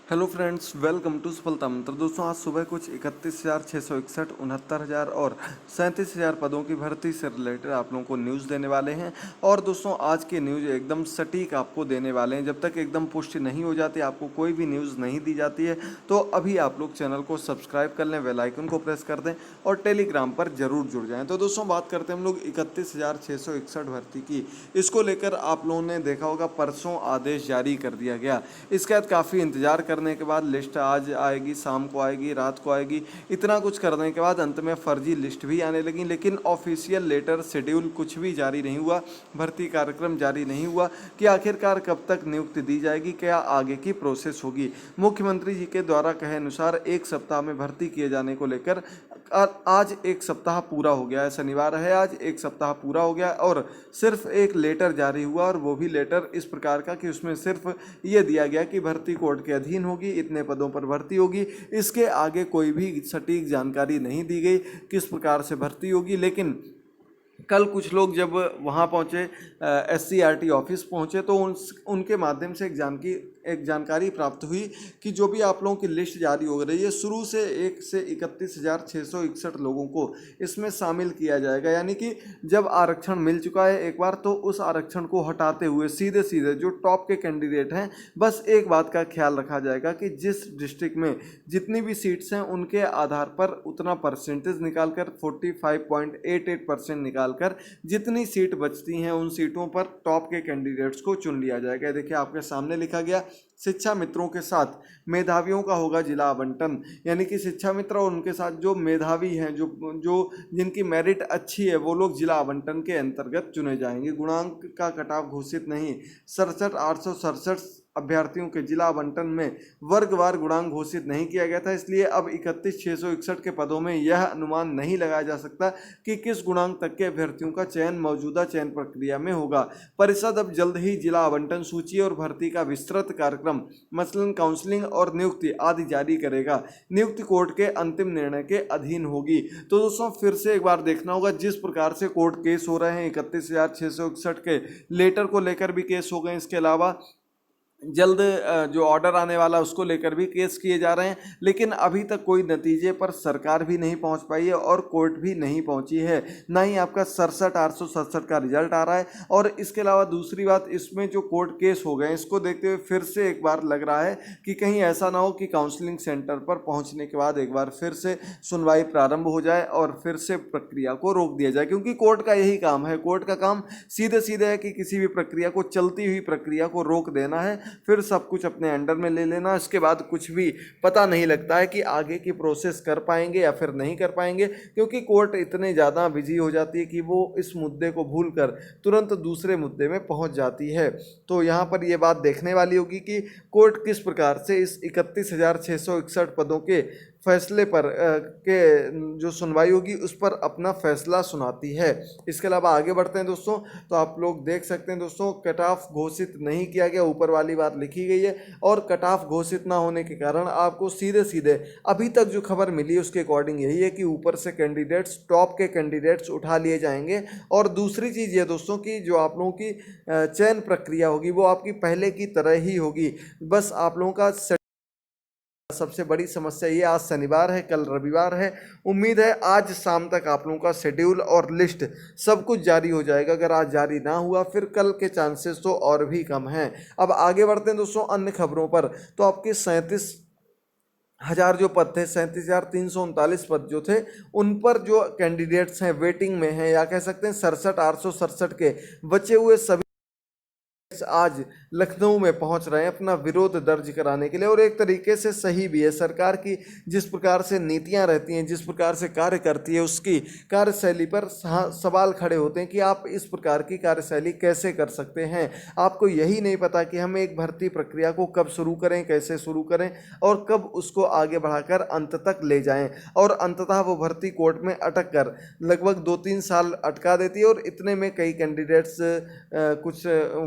Hello friends, welcome to सफलता मंत्र। दोस्तों, आज सुबह कुछ 31,661, 69,000 और 37,000 पदों की भर्ती से रिलेटेड आप लोगों को न्यूज़ देने वाले हैं। और दोस्तों, आज की न्यूज़ एकदम सटीक आपको देने वाले हैं। जब तक एकदम पुष्टि नहीं हो जाती, आपको कोई भी न्यूज़ नहीं दी जाती है, तो अभी आप लोग चैनल को सब्सक्राइब कर लें, बेल आइकन को प्रेस कर दें और टेलीग्राम पर जरूर जुड़ जाएँ। तो दोस्तों, बात करते हैं हम लोग 31,661 भर्ती की। इसको लेकर आप लोगों ने देखा होगा, परसों आदेश जारी कर दिया गया। इसके बाद काफ़ी इंतजार करने के बाद लिस्ट आज आएगी, शाम को आएगी, रात को आएगी। इतना कुछ करने के बाद अंत में फर्जी लिस्ट भी आने लगी, लेकिन ऑफिशियल लेटर शेड्यूल कुछ भी जारी नहीं हुआ, भर्ती कार्यक्रम जारी नहीं हुआ कि आखिरकार कब तक नियुक्ति दी जाएगी, क्या आगे की प्रोसेस होगी। मुख्यमंत्री जी के द्वारा कहे अनुसार 1 सप्ताह में भर्ती किए जाने को लेकर आज 1 सप्ताह पूरा हो गया है। शनिवार है आज, 1 सप्ताह पूरा हो गया और सिर्फ एक लेटर जारी हुआ, और वो भी लेटर इस प्रकार का कि उसमें सिर्फ ये दिया गया कि भर्ती कोर्ट के अधीन होगी, इतने पदों पर भर्ती होगी। इसके आगे कोई भी सटीक जानकारी नहीं दी गई किस प्रकार से भर्ती होगी। लेकिन कल कुछ लोग जब वहाँ पहुँचे, SCRT ऑफिस पहुँचे, तो उनके माध्यम से एक जानकारी प्राप्त हुई कि जो भी आप लोगों की लिस्ट जारी हो रही है, शुरू से 1 से 31,661 लोगों को इसमें शामिल किया जाएगा। यानी कि जब आरक्षण मिल चुका है एक बार, तो उस आरक्षण को हटाते हुए सीधे सीधे जो टॉप के कैंडिडेट हैं, बस एक बात का ख्याल रखा जाएगा कि जिस डिस्ट्रिक्ट में जितनी भी सीट्स हैं, उनके आधार पर उतना परसेंटेज निकालकर 45.88% निकालकर जितनी सीट बचती हैं, उन सीटों पर टॉप के कैंडिडेट्स को चुन लिया जाएगा। देखिए, आपके सामने लिखा गया, शिक्षा मित्रों के साथ मेधावियों का होगा जिला आवंटन। यानी कि शिक्षा मित्र और उनके साथ जो मेधावी हैं, जो जो जिनकी मेरिट अच्छी है, वो लोग जिला आवंटन के अंतर्गत चुने जाएंगे। गुणांक का कटाव घोषित नहीं। 67,867 अभ्यर्थियों के जिला आवंटन में वर्गवार गुणांक घोषित नहीं किया गया था, इसलिए अब 31,661 के पदों में यह अनुमान नहीं लगाया जा सकता कि किस गुणांक तक के अभ्यर्थियों का चयन मौजूदा चयन प्रक्रिया में होगा। परिषद अब जल्द ही जिला आवंटन सूची और भर्ती का विस्तृत कार्यक्रम, मसलन काउंसलिंग और नियुक्ति आदि जारी करेगा। नियुक्ति कोर्ट के अंतिम निर्णय के अधीन होगी। तो दोस्तों, फिर से एक बार देखना होगा, जिस प्रकार से कोर्ट केस हो रहे हैं, 31,661 के लेटर को लेकर भी केस हो गए, इसके अलावा जल्द जो ऑर्डर आने वाला उसको लेकर भी केस किए जा रहे हैं, लेकिन अभी तक कोई नतीजे पर सरकार भी नहीं पहुंच पाई है और कोर्ट भी नहीं पहुंची है। ना ही आपका 67,867 का रिजल्ट आ रहा है। और इसके अलावा दूसरी बात, इसमें जो कोर्ट केस हो गए, इसको देखते हुए फिर से एक बार लग रहा है कि कहीं ऐसा ना हो कि काउंसलिंग सेंटर पर पहुँचने के बाद एक बार फिर से सुनवाई प्रारंभ हो जाए और फिर से प्रक्रिया को रोक दिया जाए, क्योंकि कोर्ट का यही काम है। कोर्ट का काम सीधे सीधे है कि किसी भी प्रक्रिया को, चलती हुई प्रक्रिया को रोक देना है, फिर सब कुछ अपने अंडर में ले लेना। इसके बाद कुछ भी पता नहीं लगता है कि आगे की प्रोसेस कर पाएंगे या फिर नहीं कर पाएंगे, क्योंकि कोर्ट इतने ज़्यादा बिजी हो जाती है कि वो इस मुद्दे को भूलकर तुरंत दूसरे मुद्दे में पहुंच जाती है। तो यहाँ पर ये बात देखने वाली होगी कि कोर्ट किस प्रकार से इस 31,661 पदों के फैसले पर के जो सुनवाई होगी उस पर अपना फैसला सुनाती है। इसके अलावा आगे बढ़ते हैं दोस्तों, तो आप लोग देख सकते हैं दोस्तों, कट ऑफ घोषित नहीं किया गया, ऊपर वाली बात लिखी गई है। और कट ऑफ घोषित ना होने के कारण आपको सीधे सीधे अभी तक जो खबर मिली है उसके अकॉर्डिंग यही है कि ऊपर से कैंडिडेट्स, टॉप के कैंडिडेट्स उठा लिए जाएंगे। और दूसरी चीज़ ये दोस्तों कि जो आप लोगों की चयन प्रक्रिया होगी वो आपकी पहले की तरह ही होगी। बस आप लोगों का सबसे बड़ी समस्या ये, आज शनिवार है, कल रविवार है। उम्मीद है आज शाम तक आप लोगों का शेड्यूल और लिस्ट सब कुछ जारी हो जाएगा। अगर आज जारी ना हुआ, फिर कल के चांसेस तो और भी कम हैं। अब आगे बढ़ते हैं दोस्तों अन्य खबरों पर। तो आपके 37,000 जो पद थे, 37,339 पद जो थे, उन पर जो कैंडिडेट्स हैं वेटिंग में हैं, या कह सकते हैं 67,867 के बचे हुए सभी आज लखनऊ में पहुंच रहे हैं अपना विरोध दर्ज कराने के लिए। और एक तरीके से सही भी है, सरकार की जिस प्रकार से नीतियां रहती हैं, जिस प्रकार से कार्य करती है, उसकी कार्यशैली पर सवाल खड़े होते हैं कि आप इस प्रकार की कार्यशैली कैसे कर सकते हैं। आपको यही नहीं पता कि हम एक भर्ती प्रक्रिया को कब शुरू करें, कैसे शुरू करें और कब उसको आगे बढ़ाकर अंत तक ले जाएं। और अंततः वो भर्ती कोर्ट में अटक कर लगभग 2-3 साल अटका देती है। और इतने में कई कैंडिडेट्स कुछ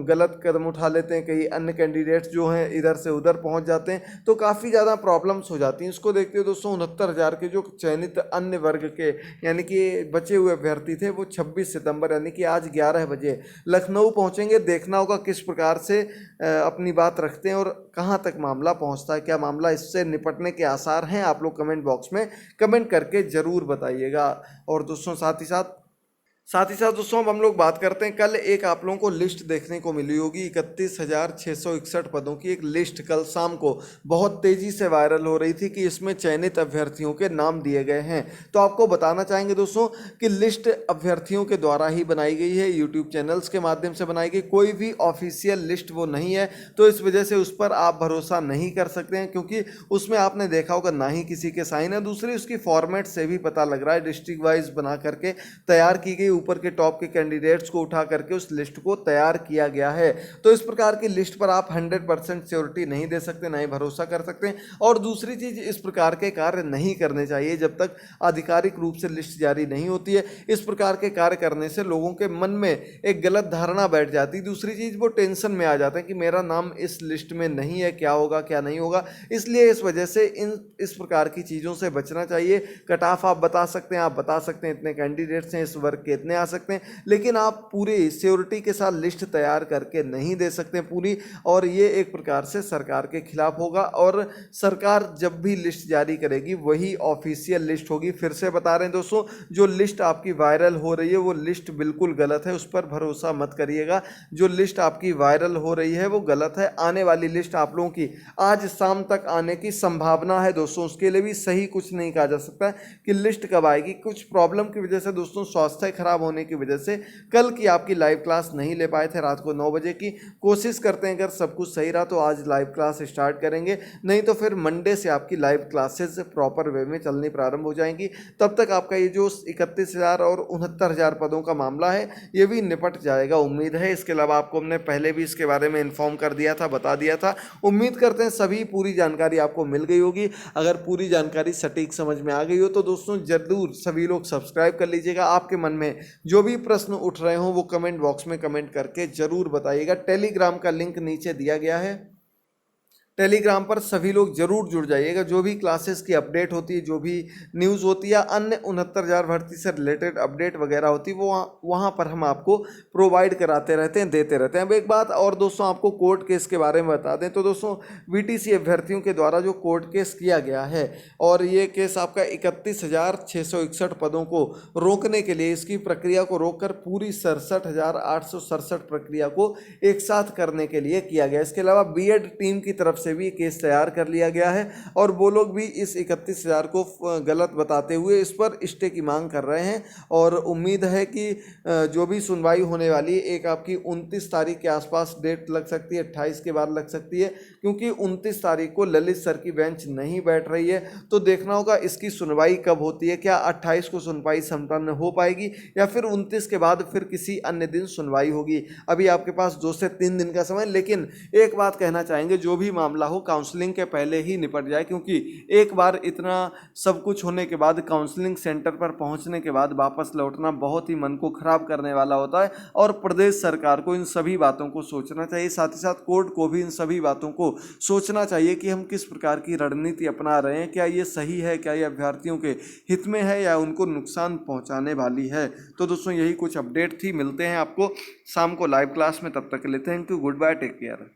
गलत कदम उठा लेते हैं, कई अन्य कैंडिडेट्स जो हैं इधर से उधर पहुंच जाते हैं, तो काफ़ी ज़्यादा प्रॉब्लम्स हो जाती हैं। इसको देखते हुए दोस्तों 69,000 के जो चयनित अन्य वर्ग के यानी कि बचे हुए अभ्यर्थी थे वो 26 सितंबर यानी कि आज 11 बजे लखनऊ पहुंचेंगे। देखना होगा किस प्रकार से अपनी बात रखते हैं और कहां तक मामला पहुंचता है, क्या मामला इससे निपटने के आसार हैं, आप लोग कमेंट बॉक्स में कमेंट करके ज़रूर बताइएगा। और दोस्तों साथ ही साथ दोस्तों अब हम लोग बात करते हैं, कल एक आप लोगों को लिस्ट देखने को मिली होगी 31,661 पदों की एक लिस्ट कल शाम को बहुत तेज़ी से वायरल हो रही थी कि इसमें चयनित अभ्यर्थियों के नाम दिए गए हैं। तो आपको बताना चाहेंगे दोस्तों कि लिस्ट अभ्यर्थियों के द्वारा ही बनाई गई है, यूट्यूब चैनल्स के माध्यम से बनाई गई, कोई भी ऑफिशियल लिस्ट वो नहीं है। तो इस वजह से उस पर आप भरोसा नहीं कर सकते हैं, क्योंकि उसमें आपने देखा होगा ना ही किसी के साइन है, दूसरी उसकी फॉर्मेट से भी पता लग रहा है डिस्ट्रिक्ट वाइज बना करके तैयार की गई, ऊपर के टॉप के कैंडिडेट्स को उठा करके उस लिस्ट को तैयार किया गया है। तो इस प्रकार की लिस्ट पर आप 100% श्योरिटी नहीं दे सकते, ना ही भरोसा कर सकते हैं। और दूसरी चीज, इस प्रकार के कार्य नहीं करने चाहिए जब तक आधिकारिक रूप से लिस्ट जारी नहीं होती है। इस प्रकार के कार्य करने से लोगों के मन में एक गलत धारणा बैठ जाती है। दूसरी चीज, वो टेंशन में आ जाते हैं कि मेरा नाम इस लिस्ट में नहीं है, क्या होगा क्या नहीं होगा। इसलिए इस वजह से इस प्रकार की चीज़ों से बचना चाहिए। कट ऑफ आप बता सकते हैं, इतने कैंडिडेट्स हैं, इस वर्ग के इतने आ सकते हैं, लेकिन आप पूरी सिक्योरिटी के साथ लिस्ट तैयार करके नहीं दे सकते पूरी, और ये एक प्रकार से सरकार के खिलाफ होगा। और सरकार जब भी लिस्ट जारी करेगी वही ऑफिशियल लिस्ट होगी। फिर से बता रहे हैं दोस्तों, जो लिस्ट आपकी वायरल हो रही है वो लिस्ट बिल्कुल गलत है, उस पर भरोसा मत करिएगा। जो लिस्ट आपकी वायरल हो रही है वो गलत है। आने वाली लिस्ट आप लोगों की आज शाम तक आने की संभावना है दोस्तों, उसके लिए भी सही कुछ नहीं कहा जा सकता कि लिस्ट कब आएगी। कुछ प्रॉब्लम की वजह से दोस्तों, स्वास्थ्य खराब होने की वजह से कल की आपकी लाइव क्लास नहीं ले पाए थे रात को 9 बजे की। कोशिश करते हैं अगर सब कुछ सही रहा तो आज लाइव क्लास स्टार्ट करेंगे, नहीं तो फिर मंडे से आपकी लाइव क्लासेस प्रॉपर वे में चलनी प्रारंभ हो जाएंगी। तब तक आपका ये जो 31,000 और 69,000 पदों का मामला है ये भी निपट जाएगा, उम्मीद है। इसके अलावा आपको हमने पहले भी इसके बारे में इन्फॉर्म कर दिया था, बता दिया था। उम्मीद करते हैं सभी पूरी जानकारी आपको मिल गई होगी। अगर पूरी जानकारी सटीक समझ में आ गई हो तो दोस्तों जरूर सभी लोग सब्सक्राइब कर लीजिएगा। आपके मन में जो भी प्रश्न उठ रहे हो वो कमेंट बॉक्स में कमेंट करके जरूर बताइएगा। टेलीग्राम का लिंक नीचे दिया गया है, टेलीग्राम पर सभी लोग जरूर जुड़ जाइएगा। जो भी क्लासेस की अपडेट होती है, जो भी न्यूज़ होती है, अन्य 69,000 भर्ती से रिलेटेड अपडेट वगैरह होती है, वो वहाँ पर हम आपको प्रोवाइड कराते रहते हैं, देते रहते हैं। अब एक बात और दोस्तों, आपको कोर्ट केस के बारे में बता दें तो दोस्तों VTC अभ्यर्थियों के द्वारा जो कोर्ट केस किया गया है, और ये केस आपका 31,661 पदों को रोकने के लिए, इसकी प्रक्रिया को रोककर पूरी 67,867 प्रक्रिया को एक साथ करने के लिए किया गया। इसके अलावा BEd टीम की तरफ से भी केस तैयार कर लिया गया है, और वो लोग भी इस 31,000 को गलत बताते हुए इस पर स्टे की मांग कर रहे हैं। और उम्मीद है कि जो भी सुनवाई होने वाली है, एक आपकी 29 तारीख के आसपास डेट लग सकती है, 28 के बाद लग सकती है, क्योंकि 29 तारीख को ललित सर की बेंच नहीं बैठ रही है। तो देखना होगा इसकी सुनवाई कब होती है, क्या 28 को सुनवाई संपन्न हो पाएगी या फिर 29 के बाद फिर किसी अन्य दिन सुनवाई होगी। अभी आपके पास 2 से 3 दिन का समय। लेकिन एक बात कहना चाहेंगे, जो भी मामला हो काउंसलिंग के पहले ही निपट जाए, क्योंकि एक बार इतना सब कुछ होने के बाद काउंसलिंग सेंटर पर पहुंचने के बाद वापस लौटना बहुत ही मन को खराब करने वाला होता है। और प्रदेश सरकार को इन सभी बातों को सोचना चाहिए, साथ ही साथ कोर्ट को भी इन सभी बातों को सोचना चाहिए कि हम किस प्रकार की रणनीति अपना रहे हैं, क्या ये सही है, क्या ये अभ्यर्थियों के हित में है या उनको नुकसान पहुंचाने वाली है। तो दोस्तों यही कुछ अपडेट थी, मिलते हैं आपको शाम को लाइव क्लास में, तब तक के लिए thank you, good bye, take care.